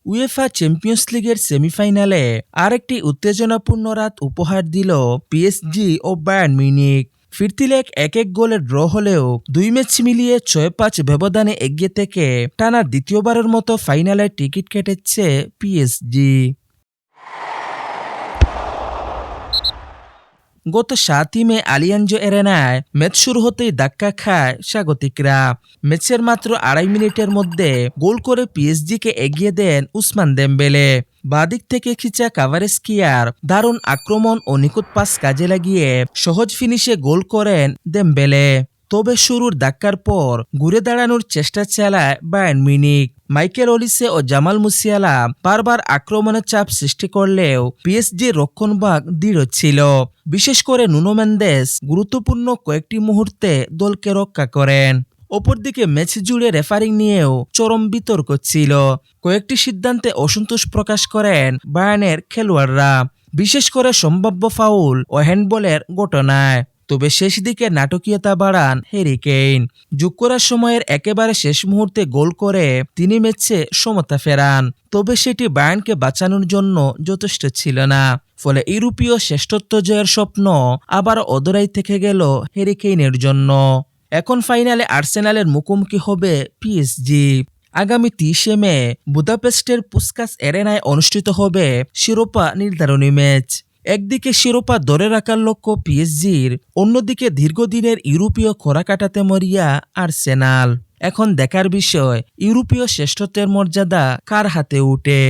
UEFA champions লিগের সেমিফাইনালে আরেকটি উত্তেজনাপূর্ণ রাত উপহার দিল পিএসজি ও বায়ার্ন মিউনিখ। ফিরতি লেগ 1-1 গোলে ড্র হলেও 2 ম্যাচ মিলিয়ে 6-5 ব্যবধানে এগিয়ে থেকে টানা দ্বিতীয়বারের মতো ফাইনালের টিকিট কেটেছে পিএসজি। গত 7 মে আলিয়াঞ্জ এরেনায় ম্যাচ শুরু হতেই ধাক্কা খায় স্বাগতিকরা। ম্যাচের মাত্র 2.5 মিনিটের মধ্যে গোল করে পিএসজিকে এগিয়ে দেন উসমান দেমবেলে। বাদিক থেকে খিচা কাভারেস্কিয়ার দারুণ আক্রমণ ও নিখুঁত পাস কাজে লাগিয়ে সহজ ফিনিশে গোল করেন দেমবেলে। তবে শুরুর ধাক্কার পর ঘুরে দাঁড়ানোর চেষ্টা চালায় বায়ার্ন মিউনিখ। মাইকেল ওলিসে ও জামাল মুসিয়ালা বারবার আক্রমণের চাপ সৃষ্টি করলেও পিএসজি রক্ষণভাগ দৃঢ় ছিল। বিশেষ করে নুনো মেন্দেস গুরুত্বপূর্ণ কয়েকটি মুহূর্তে দলকে রক্ষা করেন। অপরদিকে ম্যাচ জুড়ে রেফারিং নিয়েও চরম বিতর্ক ছিল। কয়েকটি সিদ্ধান্তে অসন্তোষ প্রকাশ করেন বায়ার্নের খেলোয়াড়রা, বিশেষ করে সম্ভাব্য ফাউল ও হ্যান্ডবলের ঘটনায়। তবে শেষ দিকে নাটকীয়তা বাড়ান হ্যারি কেইন। যোগ করার সময়ের একেবারে শেষ মুহূর্তে গোল করে তিনি ম্যাচে সমতা ফেরান। তবে সেটি বায়ার্নকে বাঁচানোর জন্য যথেষ্ট ছিল না। ফলে ইউরোপীয় শ্রেষ্ঠত্ব জয়ের স্বপ্ন আবার অধরাই থেকে গেল হ্যারি কেইনের জন্য। এখন ফাইনালে আর্সেনালের মুখোমুখি হবে পিএসজি। আগামী 30 মে বুদাপেস্টের পুস্কাস এরেনায় অনুষ্ঠিত হবে শিরোপা নির্ধারণী ম্যাচ। একদিকে শিরোপা ধরে রাখার লক্ষ্য পিএসজির, অন্যদিকে দীর্ঘদিনের ইউরোপীয় খরা কাটাতে মরিয়া আর্সেনাল। এখন দেখার বিষয় ইউরোপীয় শ্রেষ্ঠত্বের মর্যাদা কার হাতে উঠে।